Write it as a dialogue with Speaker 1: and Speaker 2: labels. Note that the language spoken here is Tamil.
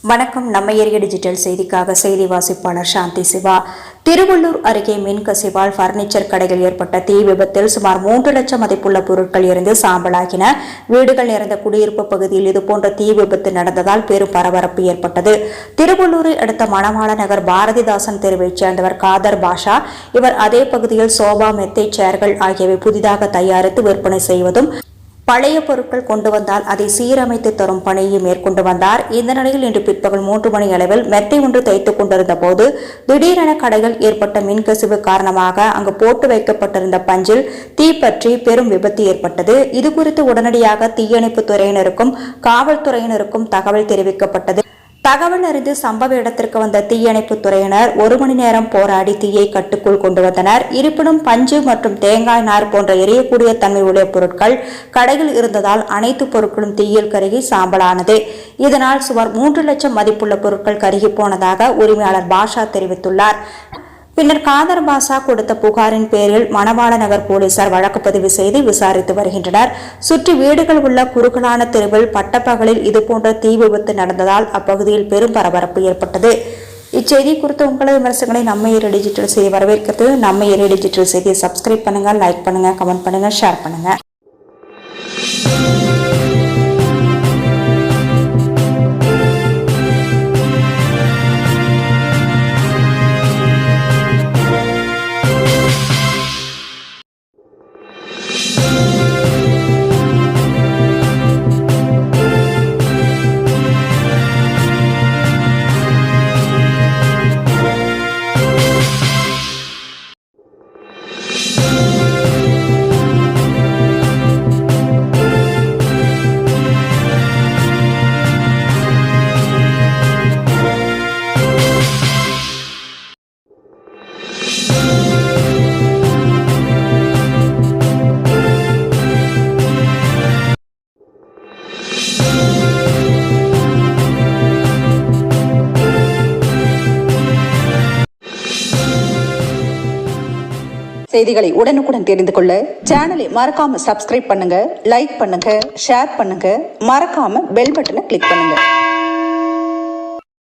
Speaker 1: வணக்கம். நம்ம ஏரியா டிஜிட்டல் செய்திக்காக செய்தி வாசிப்பாளர் சாந்தி சிவா. திருவள்ளூர் அருகே மின்கசிவால் பர்னிச்சர் கடையில் ஏற்பட்ட தீ விபத்தில் சுமார் 3 லட்சம் மதிப்புள்ள பொருட்கள் எரிந்து சாம்பலாகின. வீடுகள் நிறைந்த குடியிருப்பு பகுதியில் இதுபோன்ற தீ விபத்து நடந்ததால் பெரும் பரபரப்பு ஏற்பட்டது. திருவள்ளூரை அடுத்த மணவாள நகர் பாரதிதாசன் தெருவைச் சேர்ந்தவர் காதர் பாஷா. இவர் அதே பகுதியில் சோபா, மெத்தை, சேர்கள் ஆகியவை புதிதாக தயாரித்து விற்பனை செய்வதும், பழைய பொருட்கள் கொண்டு வந்தால் அதை சீரமைத்து தரும் பணியை மேற்கொண்டு வந்தார். இந்த நிலையில் இன்று பிற்பகல் 3 மணி அளவில் மெத்தை ஒன்று தைத்துக் கொண்டிருந்த போது திடீரென கடையில் ஏற்பட்ட மின்கசிவு காரணமாக அங்கு போட்டு வைக்கப்பட்டிருந்த பஞ்சில் தீப்பற்றி பெரும் விபத்து ஏற்பட்டது. இதுகுறித்து உடனடியாக தீயணைப்பு துறையினருக்கும் காவல்துறையினருக்கும் தகவல் தெரிவிக்கப்பட்டது. தகவல் அறிந்து சம்பவ இடத்திற்கு வந்த தீயணைப்பு துறையினர் 1 மணி நேரம் போராடி தீயை கட்டுக்குள் கொண்டு வந்தனர். இருப்பினும் பஞ்சு மற்றும் தேங்காய் நார் போன்ற எரியக்கூடிய தன்மை உள்ள பொருட்கள் கடையில் இருந்ததால் அனைத்து பொருட்களும் தீயில் கருகி சாம்பலானது. இதனால் சுமார் 3 லட்சம் மதிப்புள்ள பொருட்கள் கருகி போனதாக உரிமையாளர் பாஷா தெரிவித்துள்ளார். பின்னர் காதர் பாஷா கொடுத்த புகாரின் பேரில் மணவாள நகர் போலீசார் வழக்கு பதிவு செய்து விசாரித்து வருகின்றனர். சுற்றி வீடுகள் உள்ள குறுகலான தெருவில் பட்டப்பகலில் இதுபோன்ற தீ விபத்து நடந்ததால் அப்பகுதியில் பெரும் பரபரப்பு ஏற்பட்டது. இச்செய்தி குறித்து உங்களது விமர்சனங்களை நம்ம ஏரியா டிஜிட்டல் செய்தி வரவேற்கிறது. நம்ம ஏரியா டிஜிட்டல் செய்தியை சப்ஸ்கிரைப் பண்ணுங்க, லைக் பண்ணுங்க, கமெண்ட் பண்ணுங்க, ஷேர் பண்ணுங்க.
Speaker 2: செய்திகளை உடனுக்குடன் தெரிந்து கொள்ள சேனலை மறக்காம சப்ஸ்கிரைப் பண்ணுங்க, லைக் பண்ணுங்க, ஷேர் பண்ணுங்க, மறக்காம பெல் பட்டனை கிளிக் பண்ணுங்க.